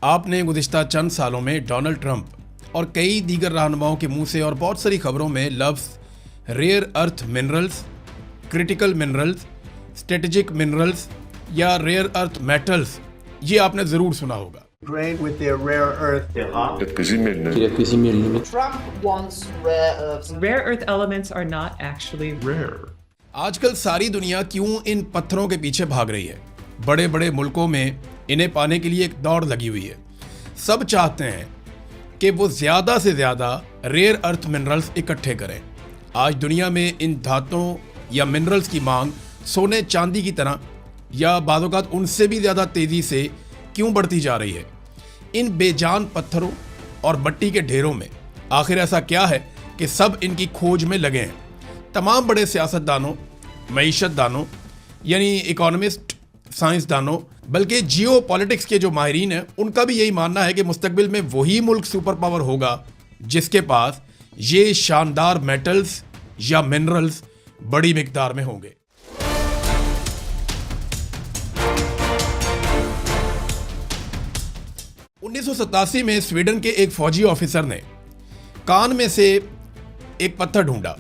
आपने गुज़िश्ता चंद सालों में डोनाल्ड ट्रंप और कई दीगर रहनुमाओं के मुंह से और बहुत सारी खबरों में लफ्ज़ rare earth minerals, critical minerals, strategic minerals या रेयर अर्थ मेटल्स ये आपने ज़रूर सुना होगा। Great with their rare earth. Trump wants rare earths. Rare earth elements are not actually rare. आजकल सारी दुनिया क्यों इन पत्थरों के पीछे भाग रही है? बड़े बड़े मुल्कों में इन्हें पाने के लिए एक दौड़ लगी हुई है। सब चाहते हैं कि वो ज़्यादा से ज़्यादा रेयर अर्थ मिनरल्स इकट्ठे करें। आज दुनिया में इन धातुओं या मिनरल्स की मांग सोने चांदी की तरह या बाज़-औक़ात उनसे भी ज़्यादा तेज़ी से क्यों बढ़ती जा रही है? इन बेजान पत्थरों और मट्टी के ढेरों में आखिर ऐसा क्या है कि सब इनकी खोज में लगे हैं? तमाम बड़े सियासतदानों, मईशतदानों यानी इकोनॉमिस्ट, साइंसदानों, बल्कि जियो पॉलिटिक्स के जो माहिरीन हैं उनका भी यही मानना है कि मुस्तकबिल में वही मुल्क सुपर पावर होगा जिसके पास ये शानदार मेटल्स या मिनरल्स बड़ी मिकदार में होंगे। उन्नीस में स्वीडन के एक फौजी ऑफिसर ने कान में से एक पत्थर ढूंढा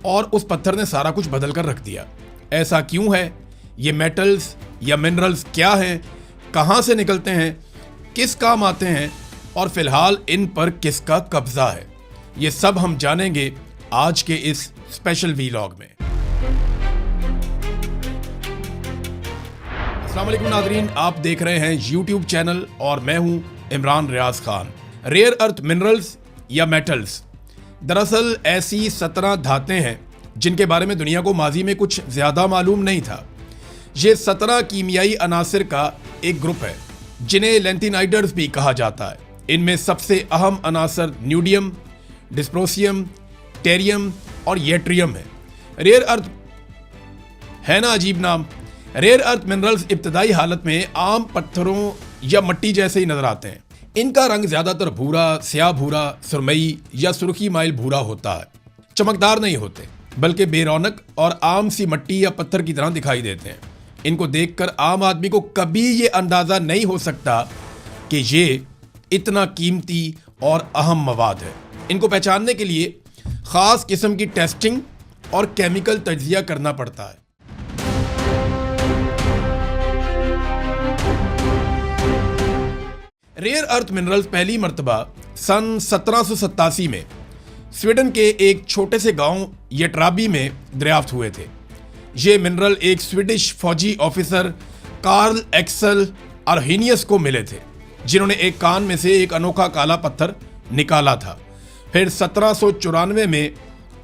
और उस पत्थर ने सारा कुछ बदल कर रख दिया। ऐसा क्यों है? ये मेटल्स या मिनरल्स क्या हैं? कहां से निकलते हैं? किस काम आते हैं? और फिलहाल इन पर किसका कब्जा है? ये सब हम जानेंगे आज के इस स्पेशल वीलॉग में। अस्सलाम वालेकुम नाज़रीन, आप देख रहे हैं YouTube चैनल और मैं हूं Imran Riaz Khan. Rare earth minerals या मेटल्स दरअसल ऐसी 17 धातें हैं जिनके बारे में दुनिया को माजी में कुछ ज़्यादा मालूम नहीं था। ये 17 कीमियाई अनासिर का एक ग्रुप है जिन्हें लैंथिनाइडर्स भी कहा जाता है। इनमें सबसे अहम अनासर न्यूडियम, डिस्प्रोसियम, टेरियम और येट्रियम है। रेयर अर्थ है ना अजीब नाम। रेयर अर्थ मिनरल्स इब्तदाई हालत में आम पत्थरों या मट्टी जैसे ही नजर आते हैं। इनका रंग ज्यादातर भूरा, स्याह भूरा, सुरमई या सुर्खी माइल भूरा होता है। चमकदार नहीं होते बल्कि बेरौनक और आम सी मट्टी या पत्थर की तरह दिखाई देते हैं। इनको देखकर आम आदमी को कभी ये अंदाजा नहीं हो सकता कि ये इतना कीमती और अहम मवाद है। इनको पहचानने के लिए खास किस्म की टेस्टिंग और केमिकल तज्जिया करना पड़ता है। रेयर अर्थ मिनरल्स पहली मर्तबा सन 1787 में स्वीडन के एक छोटे से गांव येट्राबी में दरियाफ्त हुए थे। ये मिनरल एक स्वीडिश फौजी ऑफिसर कार्ल एक्सल आर्हेनियस को मिले थे जिन्होंने एक कान में से एक अनोखा काला पत्थर निकाला था। फिर 1794 में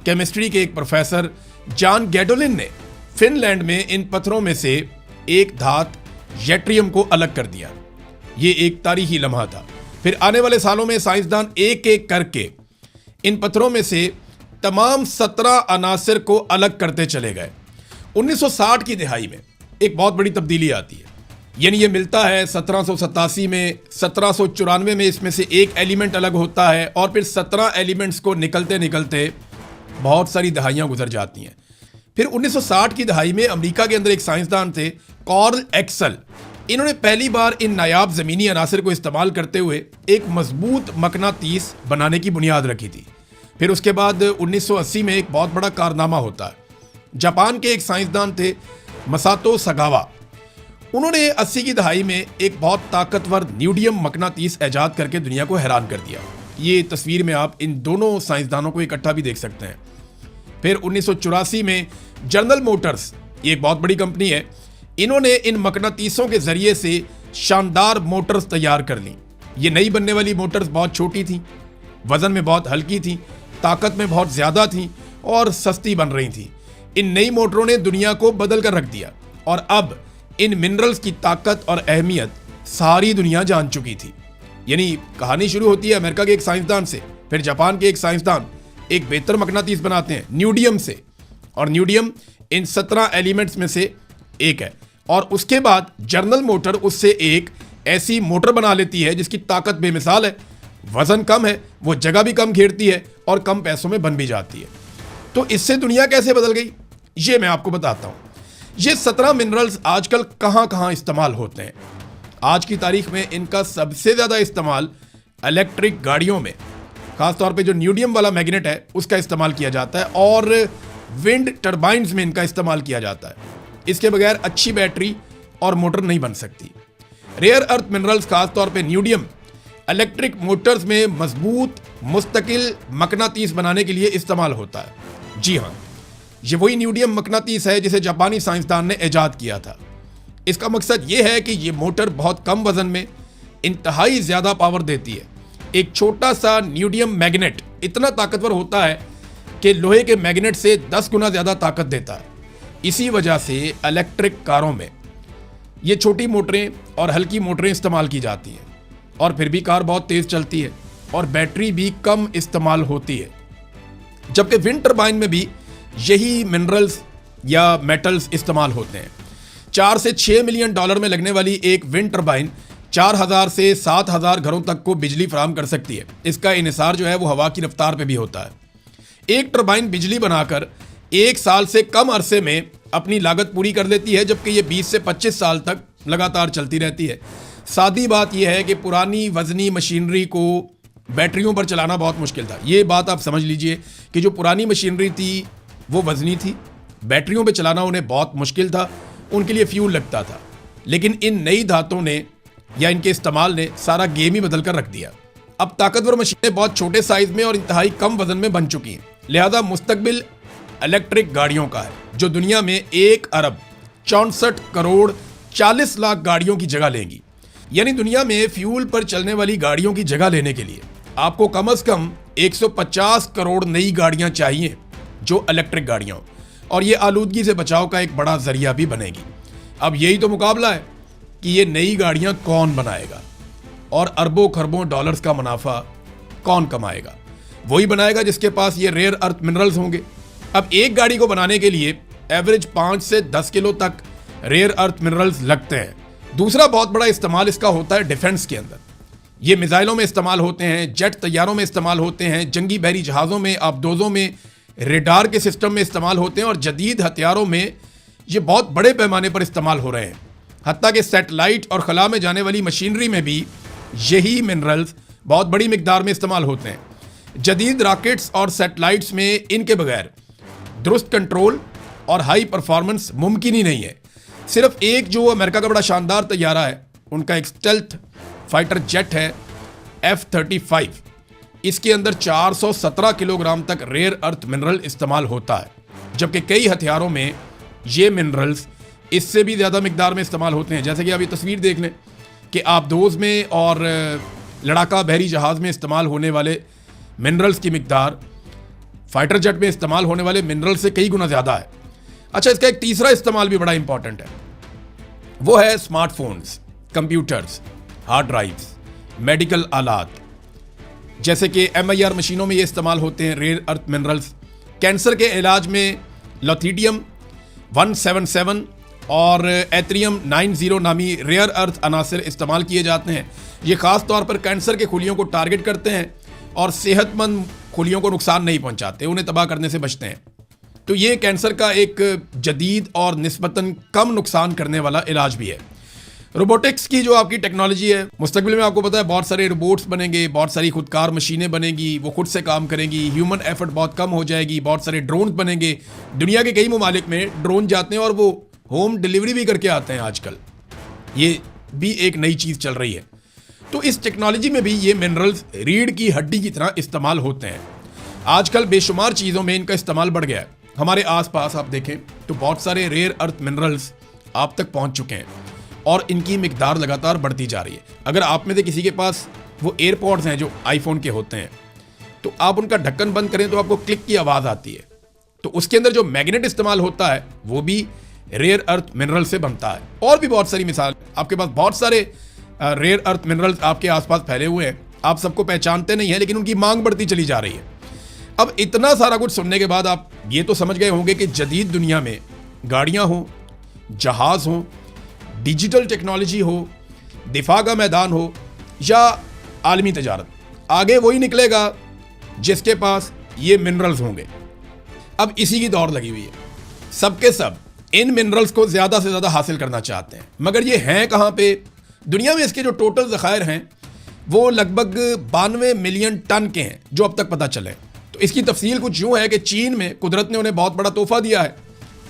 केमिस्ट्री के एक प्रोफेसर जॉन गैडोलिन ने फिनलैंड में इन पत्थरों में से एक धात येट्रियम को अलग कर दिया। ये एक तारीखी लम्हा था। फिर आने वाले सालों में साइंसदान एक एक करके इन पत्थरों में से तमाम 17 अनासिर को अलग करते चले गए। 1960 की दिहाई में एक बहुत बड़ी तब्दीली आती है। यानी ये मिलता है 1787 में, 1794 में इसमें से एक एलिमेंट अलग होता है और फिर 17 एलिमेंट्स को निकलते निकलते बहुत सारी दहाइयाँ गुजर जाती हैं। फिर 1960 की दहाई में अमेरिका के अंदर एक साइंसदान थे कार्ल एक्सल। इन्होंने पहली बार इन नायाब ज़मीनी अनासिर को इस्तेमाल करते हुए एक मजबूत मकनातीस बनाने की बुनियाद रखी थी। फिर उसके बाद 1980 में एक बहुत बड़ा कारनामा होता है। जापान के एक साइंसदान थे मसातो सगावा। उन्होंने 80 की दहाई में एक बहुत ताकतवर न्यूडियम मकनातीस ईजाद करके दुनिया को हैरान कर दिया। ये तस्वीर में आप इन दोनों साइंसदानों को इकट्ठा भी देख सकते हैं। फिर 1984 में जनरल मोटर्स, ये एक बहुत बड़ी कंपनी है, इन्होंने इन मकनातीसों के जरिए से शानदार मोटर्स तैयार कर ली। ये नई बनने वाली मोटर्स बहुत छोटी थी, वजन में बहुत हल्की थी, ताकत में बहुत ज़्यादा थी और सस्ती बन रही थी। इन नई मोटरों ने दुनिया को बदल कर रख दिया और अब इन मिनरल्स की ताकत और अहमियत सारी दुनिया जान चुकी थी। यानी कहानी शुरू होती है अमेरिका के एक साइंसदान से, फिर जापान के एक साइंसदान एक बेहतर मकनातीस बनाते हैं न्यूडियम से, और न्यूडियम इन 17 एलिमेंट्स में से एक है। और उसके बाद जनरल मोटर उससे एक ऐसी मोटर बना लेती है जिसकी ताकत बेमिसाल है, वजन कम है, वो जगह भी कम घेरती है और कम पैसों में बन भी जाती है। तो इससे दुनिया कैसे बदल गई ये मैं आपको बताता हूँ। ये 17 मिनरल्स आजकल कहाँ कहाँ इस्तेमाल होते हैं। आज की तारीख में इनका सबसे ज़्यादा इस्तेमाल इलेक्ट्रिक गाड़ियों में, खासतौर पे जो न्यूडियम वाला मैग्नेट है उसका इस्तेमाल किया जाता है, और विंड टर्बाइन्स में इनका इस्तेमाल किया जाता है। इसके बगैर अच्छी बैटरी और मोटर नहीं बन सकती। रेयर अर्थ मिनरल्स, खासतौर पे न्यूडियम, इलेक्ट्रिक मोटर्स में मजबूत मुस्तकिल मकनातीस बनाने के लिए इस्तेमाल होता है। जी हाँ, ये वही न्यूडियम मकनातीस है जिसे जापानी साइंसदान ने ईजाद किया था। इसका मकसद ये है कि ये मोटर बहुत कम वजन में इंतहाई ज़्यादा पावर देती है। एक छोटा सा न्यूडियम मैग्नेट इतना ताकतवर होता है कि लोहे के मैग्नेट से 10 गुना ज़्यादा ताकत देता है। इसी वजह से इलेक्ट्रिक कारों में ये छोटी मोटरें और हल्की मोटरें इस्तेमाल की जाती हैं, और फिर भी कार बहुत तेज़ चलती है और बैटरी भी कम इस्तेमाल होती है। जबकि विंड टर्बाइन में भी यही मिनरल्स या मेटल्स इस्तेमाल होते हैं। 4 से 6 मिलियन डॉलर में लगने वाली एक विंड टर्बाइन 4000 से 7000 घरों तक को बिजली फराहम कर सकती है। इसका इन्हिसार जो है वो हवा की रफ्तार पे भी होता है। एक टर्बाइन बिजली बनाकर 1 साल से कम अरसे में अपनी लागत पूरी कर लेती है, जबकि ये 20 से 25 साल तक लगातार चलती रहती है। सादी बात यह है कि पुरानी वजनी मशीनरी को बैटरियों पर चलाना बहुत मुश्किल था। ये बात आप समझ लीजिए कि जो पुरानी मशीनरी थी वो वजनी थी, बैटरियों पे चलाना उन्हें बहुत मुश्किल था, उनके लिए फ्यूल लगता था। लेकिन इन नई धातों ने या इनके इस्तेमाल ने सारा गेम ही बदल कर रख दिया। अब ताकतवर मशीनें बहुत छोटे साइज में और इंतहाई कम वजन में बन चुकी हैं। लिहाजा मुस्तकबिल इलेक्ट्रिक गाड़ियों का है, जो दुनिया में 1 अरब 64 करोड़ 40 लाख गाड़ियों की जगह लेंगी। यानी दुनिया में फ्यूल पर चलने वाली गाड़ियों की जगह लेने के लिए आपको कम से कम 150 करोड़ नई गाड़ियां चाहिए जो इलेक्ट्रिक गाड़ियां हो, और ये आलूदगी से बचाव का एक बड़ा जरिया भी बनेगी। अब यही तो मुकाबला है कि ये नई गाड़ियां कौन बनाएगा और अरबों खरबों डॉलर्स का मुनाफा कौन कमाएगा। वही बनाएगा जिसके पास ये रेयर अर्थ मिनरल्स होंगे। अब एक गाड़ी को बनाने के लिए एवरेज 5 से 10 किलो तक रेयर अर्थ मिनरल्स लगते हैं। दूसरा बहुत बड़ा इस्तेमाल इसका होता है डिफेंस के अंदर। ये मिसाइलों में इस्तेमाल होते हैं, जेट तैयारों में इस्तेमाल होते हैं, जंगी बहरी जहाज़ों में, आबदोज़ों में, रेडार के सिस्टम में इस्तेमाल होते हैं, और जदीद हथियारों में ये बहुत बड़े पैमाने पर इस्तेमाल हो रहे हैं। हत्ता कि सैटेलाइट और खला में जाने वाली मशीनरी में भी यही मिनरल्स बहुत बड़ी मिकदार में इस्तेमाल होते हैं। जदीद रॉकेट्स और सैटेलाइट्स में इनके बगैर दुरुस्त कंट्रोल और हाई परफॉर्मेंस मुमकिन ही नहीं है। सिर्फ एक जो अमेरिका का बड़ा शानदार तैयारा है, उनका एक स्टेल्थ फाइटर जेट है F-35, इसके अंदर 417 किलोग्राम तक रेयर अर्थ मिनरल इस्तेमाल होता है, जबकि कई हथियारों में ये मिनरल्स इससे भी ज़्यादा मिकदार में इस्तेमाल होते हैं। जैसे कि आप ये तस्वीर देख लें कि आबदोज़ में और लड़ाका बहरी जहाज़ में इस्तेमाल होने वाले मिनरल्स की मिकदार फाइटर जेट में इस्तेमाल होने वाले मिनरल से कई गुना ज़्यादा है। अच्छा, इसका एक तीसरा इस्तेमाल भी बड़ा इंपॉर्टेंट है, वो है smartphones, computers, hard drives, medical आलात, जैसे कि MIR मशीनों में ये इस्तेमाल होते हैं रेयर अर्थ मिनरल्स। कैंसर के इलाज में लॉथिडियम 177 और एथरियम 90 नामी रेयर अर्थ अनासर इस्तेमाल किए जाते हैं। ये ख़ास तौर पर कैंसर के खुलियों को टारगेट करते हैं और सेहतमंद खुलियों को नुकसान नहीं पहुंचाते, उन्हें तबाह करने से बचते हैं। तो ये कैंसर का एक जदीद और निस्बतन कम नुकसान करने वाला इलाज भी है। रोबोटिक्स की जो आपकी टेक्नोलॉजी है, मुस्तकबिल में आपको पता है बहुत सारे रोबोट्स बनेंगे, बहुत सारी खुदकार मशीनें बनेंगी, वो खुद से काम करेंगी, ह्यूमन एफर्ट बहुत कम हो जाएगी, बहुत सारे ड्रोन्स बनेंगे। दुनिया के कई ममालिक में ड्रोन जाते हैं और वो होम डिलीवरी भी करके आते हैं आजकल। ये भी एक नई चीज़ चल रही है। तो इस टेक्नोलॉजी में भी ये मिनरल्स रीढ़ की हड्डी की तरह इस्तेमाल होते हैं। आजकल बेशुमार चीज़ों में इनका इस्तेमाल बढ़ गया है। हमारे आसपास आप देखें तो बहुत सारे रेयर अर्थ मिनरल्स आप तक पहुंच चुके हैं और इनकी मिकदार लगातार बढ़ती जा रही है। अगर आप में से किसी के पास वो एयरपॉड्स हैं जो आईफोन के होते हैं, तो आप उनका ढक्कन बंद करें तो आपको क्लिक की आवाज़ आती है। तो उसके अंदर जो मैग्नेट इस्तेमाल होता है वो भी रेयर अर्थ मिनरल से बनता है। और भी बहुत सारी मिसाल, आपके पास बहुत सारे रेयर अर्थ मिनरल्स आपके आसपास फैले हुए हैं, आप सबको पहचानते नहीं हैं, लेकिन उनकी मांग बढ़ती चली जा रही है। अब इतना सारा कुछ सुनने के बाद आप ये तो समझ गए होंगे कि जदीद दुनिया में गाड़ियाँ हों, जहाज़ हों, डिजिटल टेक्नोलॉजी हो, दिफा का मैदान हो या आलमी तजारत, आगे वही निकलेगा जिसके पास ये मिनरल्स होंगे। अब इसी की दौड़ लगी हुई है। सबके सब इन मिनरल्स को ज़्यादा से ज़्यादा हासिल करना चाहते हैं, मगर ये हैं कहाँ पे, दुनिया में इसके जो टोटल ज़खायर हैं वो लगभग 92 मिलियन टन के हैं जो अब तक पता चले। तो इसकी तफसील कुछ यूँ है कि चीन में कुदरत ने उन्हें बहुत बड़ा तोहफा दिया है।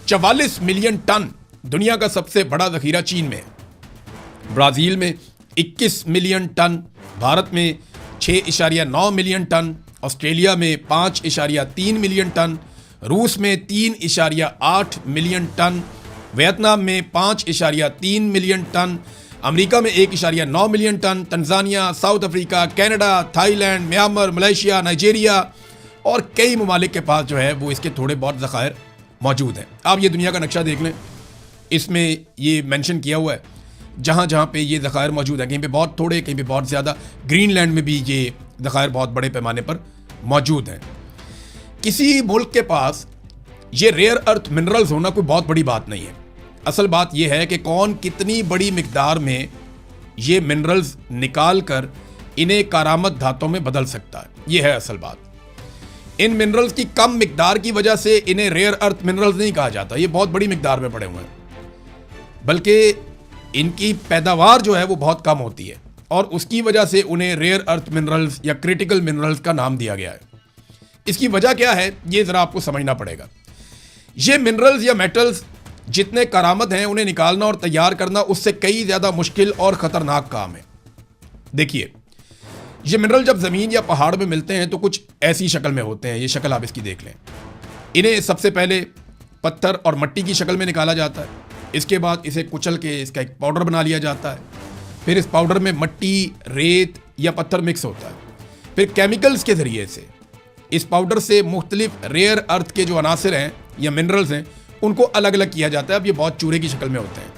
44 मिलियन टन दुनिया का सबसे बड़ा ज़ख़ीरा चीन में है। ब्राज़ील में 21 मिलियन टन, भारत में 6.9 मिलियन टन, ऑस्ट्रेलिया में 5.3 मिलियन टन, रूस में 3.8 मिलियन टन, वियतनाम में 5.3 मिलियन टन, अमेरिका में 1.9 million ton, Tanzania, South Africa, Canada, Thailand, Myanmar, Malaysia, Nigeria और कई ममालिक के पास जो है वो इसके थोड़े बहुत ज़खायर मौजूद हैं। आप ये दुनिया का नक्शा देख लें, इसमें ये मेंशन किया हुआ है जहाँ जहाँ पे ये ज़खायर मौजूद है, कहीं पे बहुत थोड़े, कहीं पे बहुत ज़्यादा। ग्रीनलैंड में भी ये ज़खायर बहुत बड़े पैमाने पर मौजूद हैं। किसी मुल्क के पास ये रेयर अर्थ मिनरल्स होना कोई बहुत बड़ी बात नहीं है। असल बात यह है कि कौन कितनी बड़ी मिकदार में ये मिनरल्स निकाल कर इन्हें कारामद धातों में बदल सकता है, ये है असल बात। इन मिनरल्स की कम मिकदार की वजह से इन्हें रेयर अर्थ मिनरल्स नहीं कहा जाता, ये बहुत बड़ी मिकदार में पड़े हुए हैं, बल्कि इनकी पैदावार जो है वो बहुत कम होती है और उसकी वजह से उन्हें रेयर अर्थ मिनरल्स या क्रिटिकल मिनरल्स का नाम दिया गया है। इसकी वजह क्या है ये ज़रा आपको समझना पड़ेगा। ये मिनरल्स या मेटल्स जितने करामद हैं उन्हें निकालना और तैयार करना उससे कई ज़्यादा मुश्किल और ख़तरनाक काम है। देखिए, ये मिनरल जब ज़मीन या पहाड़ में मिलते हैं तो कुछ ऐसी शक्ल में होते हैं। ये शक्ल आप इसकी देख लें। इन्हें सबसे पहले पत्थर और मिट्टी की शक्ल में निकाला जाता है, इसके बाद इसे कुचल के इसका एक पाउडर बना लिया जाता है, फिर इस पाउडर में मिट्टी, रेत या पत्थर मिक्स होता है, फिर केमिकल्स के ज़रिए से इस पाउडर से मुख्तलिफ रेयर अर्थ के जो अनासिर हैं या मिनरल्स हैं उनको अलग अलग किया जाता है। अब ये बहुत चूरे की शक्ल में होते हैं।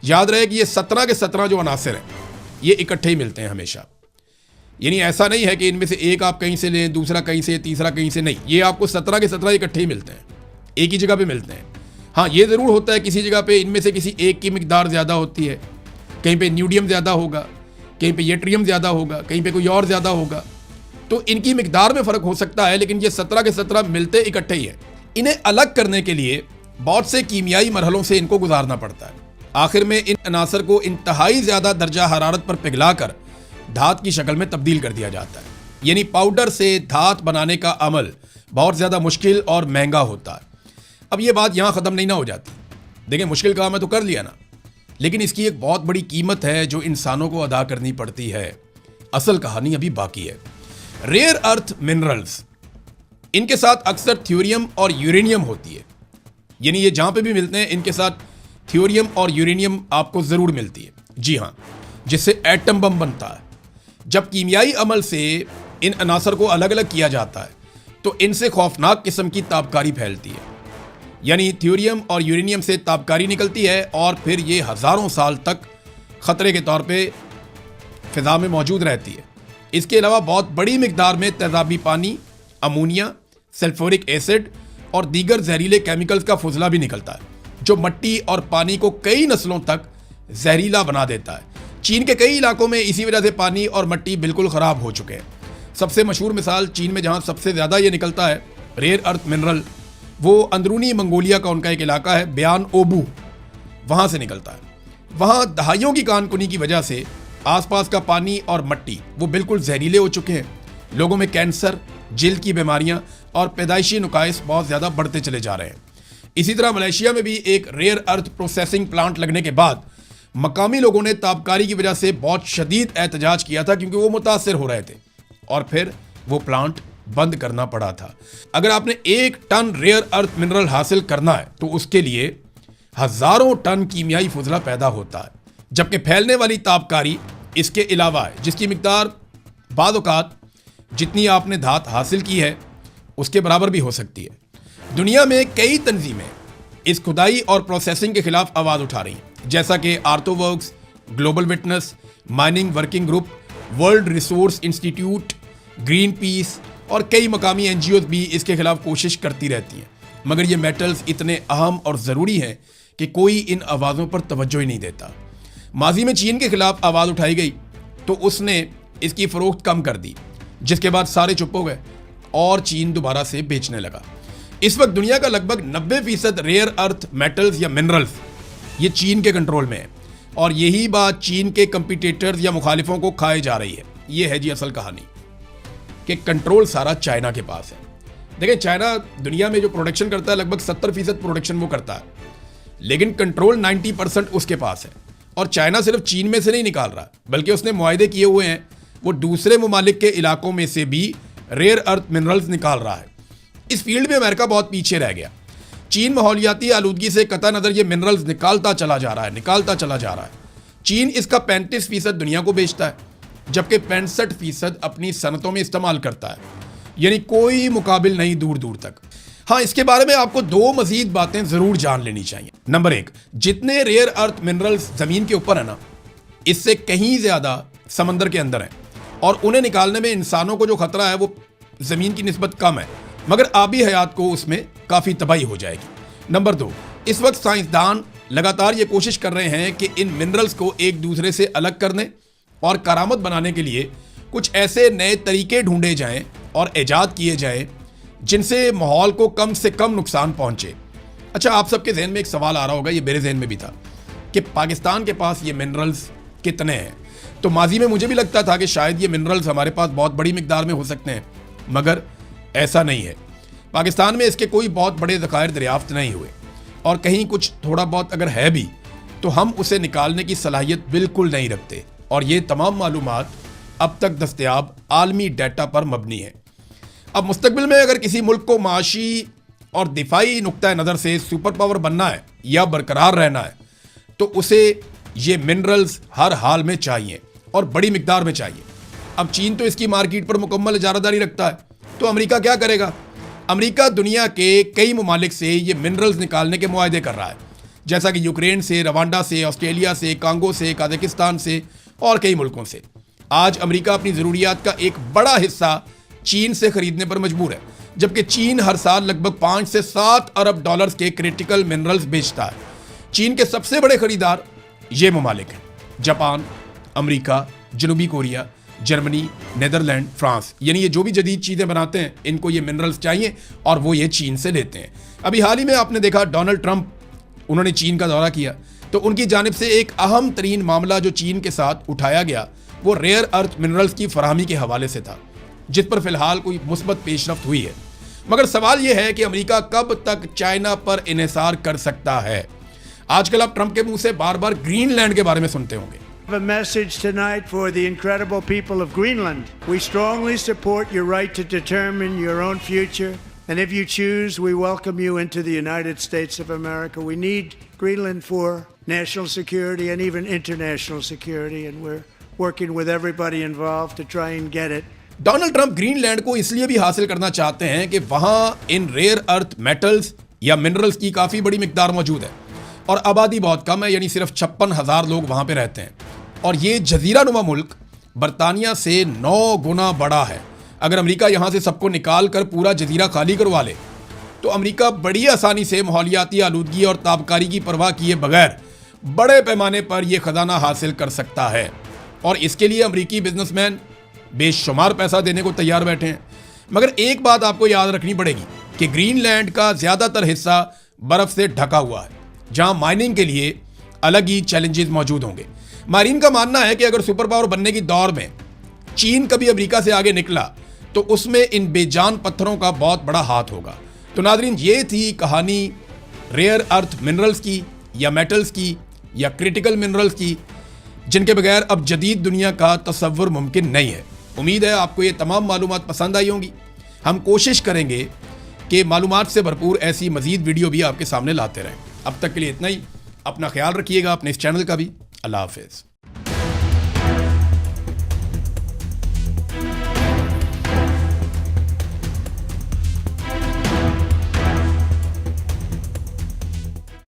याद रहे कि ये 17 के 17 जो अनासिर हैं ये इकट्ठे ही मिलते हैं हमेशा। यानी ऐसा नहीं है कि इनमें से एक आप कहीं से लें, दूसरा कहीं से, तीसरा कहीं से, नहीं, ये आपको 17 के 17 इकट्ठे ही मिलते हैं, एक ही जगह पे मिलते हैं। हाँ, ये ज़रूर होता है किसी जगह पे इनमें से किसी एक की मिकदार ज़्यादा होती है, कहीं पे न्यूडियम ज़्यादा होगा, कहीं पे येट्रियम ज़्यादा होगा, कहीं पे कोई और ज़्यादा होगा, तो इनकी मिकदार में फ़र्क हो सकता है, लेकिन ये 17 के 17 मिलते इकट्ठे ही है। इन्हें अलग करने के लिए बहुत से कीमियाई मरहलों से इनको गुजारना पड़ता है। आखिर में इन अनासर को इंतहाई ज़्यादा दर्जा हरारत पर पिघलाकर धात की शक्ल में तब्दील कर दिया जाता है। यानी पाउडर से धात बनाने का अमल बहुत ज़्यादा मुश्किल और महंगा होता है। अब ये बात यहाँ ख़त्म नहीं ना हो जाती। देखिए, मुश्किल काम है तो कर लिया ना, लेकिन इसकी एक बहुत बड़ी कीमत है जो इंसानों को अदा करनी पड़ती है। असल कहानी अभी बाकी है। रेयर अर्थ मिनरल्स, इनके साथ अक्सर थ्योरियम और यूरेनियम होती है। यानी ये जहाँ पे भी मिलते हैं इनके साथ थ्योरियम और यूरेनियम आपको ज़रूर मिलती है। जी हाँ, जिससे एटम बम बनता है। जब कीमियाई अमल से इन अनासर को अलग अलग किया जाता है तो इनसे खौफनाक किस्म की ताबकारी फैलती है। यानी थ्योरियम और यूरेनियम से ताबकारी निकलती है और फिर ये हज़ारों साल तक ख़तरे के तौर पे फ़िज़ा में मौजूद रहती है। इसके अलावा बहुत बड़ी मिकदार में तेज़ाबी पानी, अमोनिया, सल्फ्यूरिक एसिड और दीगर जहरीले केमिकल्स का फुजला भी निकलता है जो मिट्टी और पानी को कई नस्लों तक जहरीला बना देता है। चीन के कई इलाकों में इसी वजह से पानी और मिट्टी बिल्कुल ख़राब हो चुके हैं। सबसे मशहूर मिसाल चीन में जहाँ सबसे ज़्यादा ये निकलता है रेयर अर्थ मिनरल, वो अंदरूनी मंगोलिया का उनका एक इलाका है बयान ओबू, वहाँ से निकलता है। वहाँ दहाइयों की कानकुनी की वजह से आसपास का पानी और मिट्टी वो बिल्कुल जहरीले हो चुके हैं। लोगों में कैंसर, जिल्द की बीमारियाँ और पैदाइशी नुकाइस बहुत ज़्यादा बढ़ते चले जा रहे हैं। इसी तरह मलेशिया में भी एक रेयर अर्थ प्रोसेसिंग प्लांट लगने के बाद मकामी लोगों ने ताबकारी की वजह से बहुत शदीद एहतजाज किया था क्योंकि वो मुतासर हो रहे थे और फिर वो प्लांट बंद करना पड़ा था। अगर आपने 1 टन रेयर अर्थ मिनरल हासिल करना है तो उसके लिए हज़ारों टन कीमियाई फुजला पैदा होता है, जबकि फैलने वाली ताबकारी इसके अलावा है जिसकी मिकदार बाद औक़ात जितनी आपने धात हासिल की है उसके बराबर भी हो सकती है। दुनिया में कई तंजीमें इस खुदाई और प्रोसेसिंग के खिलाफ आवाज़ उठा रही हैं, जैसा कि Earthworks, Global Witness, Mining Working Group, World Resource Institute, Greenpeace और कई मकामी NGOs भी इसके खिलाफ कोशिश करती रहती हैं। मगर ये मेटल्स इतने अहम और ज़रूरी हैं कि कोई इन आवाज़ों पर तवज्जो ही नहीं देता। माजी में चीन के खिलाफ आवाज़ उठाई गई तो उसने इसकी फ़रोख्त कम कर दी, जिसके बाद सारे चुप हो गए और चीन दोबारा से बेचने लगा। इस वक्त दुनिया का लगभग 90% रेयर अर्थ मेटल्स या मिनरल्स ये चीन के कंट्रोल में है। और यही बात चीन के कंपटीटर्स या मुखालिफों को खाए जा रही है। ये है जी असल कहानी कि कंट्रोल सारा चाइना के पास है। देखिए, चाइना दुनिया में जो प्रोडक्शन करता है लगभग 70% प्रोडक्शन वो करता है, लेकिन कंट्रोल 90% उसके पास है। और चाइना सिर्फ चीन में से नहीं निकाल रहा, बल्कि उसने मुआहदे किए हुए हैं वो दूसरे ममालिक के इलाकों में से भी रेयर अर्थ मिनरल्स निकाल रहा है। इस फील्ड में अमेरिका बहुत पीछे रह गया। चीन माहौलियाती आलूदगी से कतई नज़र ये मिनरल्स निकालता चला जा रहा है। चीन इसका 35% दुनिया को बेचता है, जबकि 65% अपनी सनतों में इस्तेमाल करता है, यानी कोई मुकाबिल नहीं दूर दूर तक। हाँ, इसके बारे में आपको 2 मजीद बातें ज़रूर जान लेनी चाहिए। नंबर 1, जितने रेयर अर्थ मिनरल्स ज़मीन के ऊपर है ना, इससे कहीं ज़्यादा समंदर के अंदर हैं, और उन्हें निकालने में इंसानों को जो खतरा है वो ज़मीन की निस्बत कम है, मगर आबी हयात को उसमें काफ़ी तबाही हो जाएगी। नंबर 2, इस वक्त साइंसदान लगातार ये कोशिश कर रहे हैं कि इन मिनरल्स को एक दूसरे से अलग करने और करामत बनाने के लिए कुछ ऐसे नए तरीके ढूंढे जाएं और ईजाद किए जाएं जिनसे माहौल को कम से कम नुकसान पहुंचे। अच्छा, आप सबके जहन में एक सवाल आ रहा होगा, ये मेरे जहन में भी था, कि पाकिस्तान के पास ये मिनरल्स कितने हैं। तो माजी में मुझे भी लगता था कि शायद ये मिनरल्स हमारे पास बहुत बड़ी मिकदार में हो सकते हैं, मगर ऐसा नहीं है। पाकिस्तान में इसके कोई बहुत बड़े ज़खायर दरियाफ्त नहीं हुए, और कहीं कुछ थोड़ा बहुत अगर है भी तो हम उसे निकालने की सलाहियत बिल्कुल नहीं रखते, और ये तमाम मालूमात अब तक दस्तयाब आलमी डाटा पर मबनी है। अब मुस्तकबिल में अगर किसी मुल्क को माशी और दिफाई नुक्ता नज़र से सुपर पावर बनना है या बरकरार रहना है, तो उसे ये मिनरल्स हर हाल में चाहिए और बड़ी मिकदार में चाहिए। अब चीन तो इसकी मार्केट पर मुकम्मल इजारादारी रखता है, तो अमेरिका क्या करेगा? अमेरिका दुनिया के कई ममालिक से ये मिनरल्स निकालने के मुआहदे कर रहा है, जैसा कि यूक्रेन से, रवांडा से, ऑस्ट्रेलिया से, कांगो से, कजाकिस्तान से और कई मुल्कों से। आज अमेरिका अपनी ज़रूरियात का एक बड़ा हिस्सा चीन से खरीदने पर मजबूर है, जबकि चीन हर साल लगभग 5 से 7 अरब डॉलर्स के क्रिटिकल मिनरल्स बेचता है। चीन के सबसे बड़े खरीदार ये ममालिक हैं: जापान, अमेरिका, जनूबी कोरिया, जर्मनी, नीदरलैंड, फ्रांस। यानी ये जो भी जदीद चीज़ें बनाते हैं, इनको ये मिनरल्स चाहिए और वो ये चीन से लेते हैं। अभी हाल ही में आपने देखा डोनाल्ड ट्रंप, उन्होंने चीन का दौरा किया, तो उनकी जानिब से एक अहम तरीन मामला जो चीन के साथ उठाया गया वो रेयर अर्थ मिनरल्स की फराहमी के हवाले से था, जिस पर फिलहाल कोई मुस्बत पेशरफ्त हुई है। मगर सवाल यह है कि अमेरिका कब तक चाइना पर इन्हिसार कर सकता है। आजकल आप ट्रंप के मुंह से बार बार ग्रीनलैंड के बारे में सुनते होंगे। A message tonight for the incredible people of Greenland. We strongly support your right to determine your own future, and if you choose, we welcome you into the United States of America. We need Greenland for national security and even international security, and we're working with everybody involved to try and get it. Donald Trump Greenland को इसलिए भी हासिल करना चाहते हैं कि वहां इन rare earth metals या मिनरल्स की काफ़ी बड़ी मिकदार मौजूद है, और आबादी बहुत कम है, यानी सिर्फ 56,000 लोग वहां पे रहते हैं। और ये जजीरा नुमा मुल्क बरतानिया से 9 गुना बड़ा है। अगर अमेरिका यहाँ से सबको निकाल कर पूरा जजीरा खाली करवा ले, तो अमेरिका बड़ी आसानी से माहौलियाती आलूदगी और ताबकारी की परवाह किए बगैर बड़े पैमाने पर यह खजाना हासिल कर सकता है। और इसके लिए अमेरिकी बिजनेसमैन बेशुमार पैसा देने को तैयार बैठे हैं। मगर एक बात आपको याद रखनी पड़ेगी कि ग्रीनलैंड का ज़्यादातर हिस्सा बर्फ़ से ढका हुआ है, जहाँ माइनिंग के लिए अलग ही चैलेंजेस मौजूद होंगे। मारीन का मानना है कि अगर सुपर पावर बनने की दौर में चीन कभी अमेरिका से आगे निकला, तो उसमें इन बेजान पत्थरों का बहुत बड़ा हाथ होगा। तो नादरीन, ये थी कहानी रेयर अर्थ मिनरल्स की या मेटल्स की या क्रिटिकल मिनरल्स की, जिनके बगैर अब जदीद दुनिया का तसव्वुर मुमकिन नहीं है। उम्मीद है आपको ये तमाम मालूमात पसंद आई होंगी। हम कोशिश करेंगे कि मालूमात से भरपूर ऐसी मज़ीद वीडियो भी आपके सामने लाते रहें। अब तक के लिए इतना ही। अपना ख्याल रखिएगा, अपने इस चैनल का भी। अल्लाह हाफिज़।